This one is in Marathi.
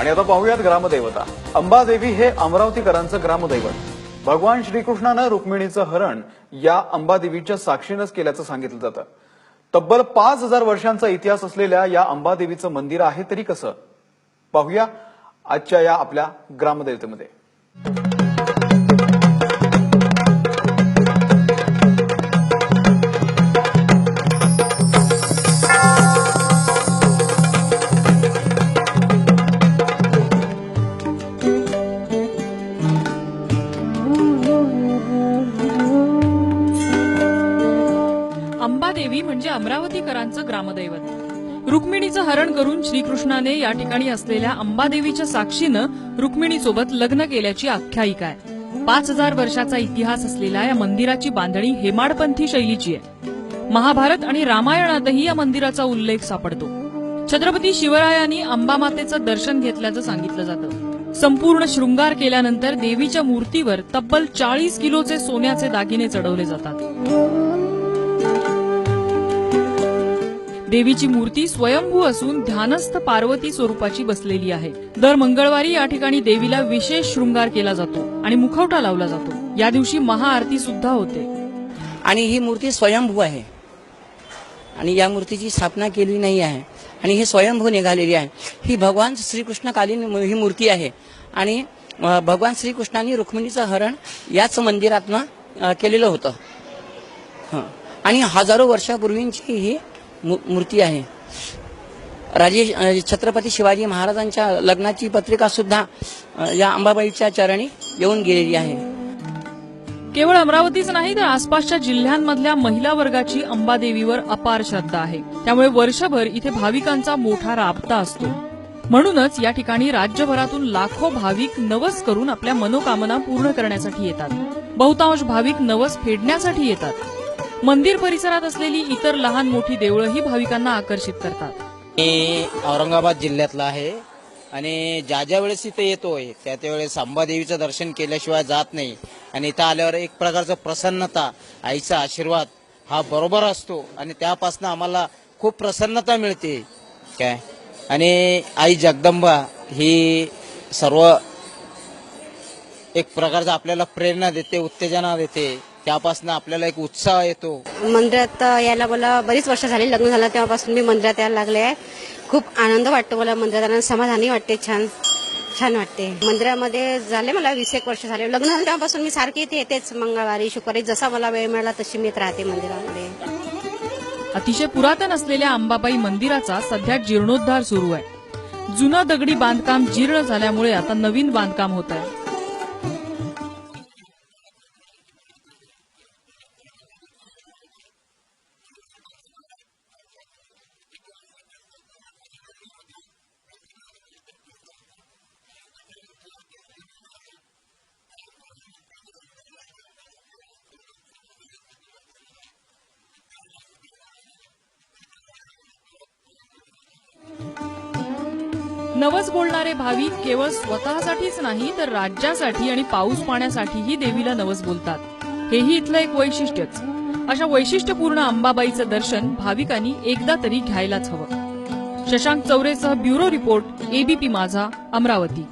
आणि आता पाहूयात ग्रामदैवता. अंबादेवी हे अमरावतीकरांचं ग्रामदैवत. भगवान श्रीकृष्णानं रुक्मिणीचं हरण या अंबादेवीच्या साक्षीनंच केल्याचं सांगितलं जातं. तब्बल 5000 वर्षांचा इतिहास असलेल्या या अंबादेवीचं मंदिर आहे तरी कसं, पाहूया आजच्या या आपल्या ग्रामदैवतेमध्ये. अंबादेवी म्हणजे अमरावतीकरांचं ग्रामदैवत. रुक्मिणीचं हरण करून श्रीकृष्णाने या ठिकाणी असलेल्या अंबादेवीच्या साक्षीनं रुक्मिणीसोबत लग्न केल्याची आख्यायिका आहे. 5000 वर्षाचा इतिहास असलेल्या या मंदिराची बांधणी हेमाडपंथी शैलीची आहे. महाभारत आणि रामायणातही या मंदिराचा उल्लेख सापडतो. छत्रपती शिवरायांनी अंबामातेचं दर्शन घेतल्याचं सांगितलं जातं. संपूर्ण शृंगार केल्यानंतर देवीच्या मूर्तीवर तब्बल 40 किलोचे सोन्याचे दागिने चढवले जातात. देवीची मूर्ती स्वयंभू असून ध्यानस्थ पार्वती स्वरूपाची बसलेली आहे. दर मंगळवारी या ठिकाणी देवीला विशेष शृंगार केला जातो आणि मुखवटा लावला जातो. या दिवशी महाआरती सुद्धा होते. आणि ही मूर्ती स्वयंभू आहे आणि या मूर्तीची स्थापना केली नाही आहे आणि ही स्वयंभू निघालेली आहे. ही भगवान श्रीकृष्णकालीन ही मूर्ती आहे आणि भगवान श्रीकृष्णांनी रुक्मिणीचं हरण याच मंदिरातनं केलेलं होतं आणि हजारो वर्षापूर्वींची ही मूर्ती आहे. राजे छत्रपती शिवाजी महाराजांच्या लग्नाची पत्रिका सुद्धा या अंबाबाईच्या चरणी येऊन गेलेली आहे. केवळ अमरावतीच नाही तर आसपासच्या जिल्ह्यांमधल्या महिला वर्गाची अंबादेवीवर अपार श्रद्धा आहे. त्यामुळे वर्षभर इथे भाविकांचा मोठा राबता असतो. म्हणूनच या ठिकाणी राज्यभरातून लाखो भाविक नवस करून आपल्या मनोकामना पूर्ण करण्यासाठी येतात. बहुतांश भाविक नवस फेडण्यासाठी येतात. मंदिर परिसरात असलेली इतर लहान मोठी देवळंही भाविकांना आकर्षित करतात. मी औरंगाबाद जिल्ह्यातला आहे आणि ज्या वेळेस इथे येतोय त्या वेळेस अंबादेवीचं दर्शन केल्याशिवाय जात नाही. आणि इथं आल्यावर एक प्रकारचं प्रसन्नता, आईचा आशीर्वाद हा बरोबर असतो आणि त्यापासून आम्हाला खूप प्रसन्नता मिळते काय. आणि आई जगदंबा ही सर्व एक प्रकारचं आपल्याला प्रेरणा देते, उत्तेजना देते. त्यापासून आपल्याला एक उत्साह येतो. मंदिरात यायला मला बरीच वर्ष झाली. लग्न झालं तेव्हापासून मी मंदिरात यायला लागले आहे. खूप आनंद वाटतो मला मंदिरात आणि समाधानी वाटते. छान वाटते. मंदिरामध्ये झाले मला 20 वर्ष झाले. लग्न झालं तेव्हापासून मी सारखी इथे येतेच. मंगळवारी शुक्रवारी जसा मला वेळ मिळाला तशी मी राहते मंदिरामध्ये. अतिशय पुरातन असलेल्या अंबाबाई मंदिराचा सध्या जीर्णोद्धार सुरू आहे. जुनं दगडी बांधकाम जीर्ण झाल्यामुळे आता नवीन बांधकाम होत आहे. नवस बोलणारे भाविक केवळ स्वतःसाठीच नाही तर राज्यासाठी आणि पाऊस पाण्यासाठीही देवीला नवस बोलतात. हेही इथलं एक वैशिष्ट्यच. अशा वैशिष्ट्यपूर्ण अंबाबाईचं दर्शन भाविकांनी एकदा तरी घ्यायलाच हवं. शशांक चौरेसह ब्युरो रिपोर्ट, एबीपी माझा, अमरावती.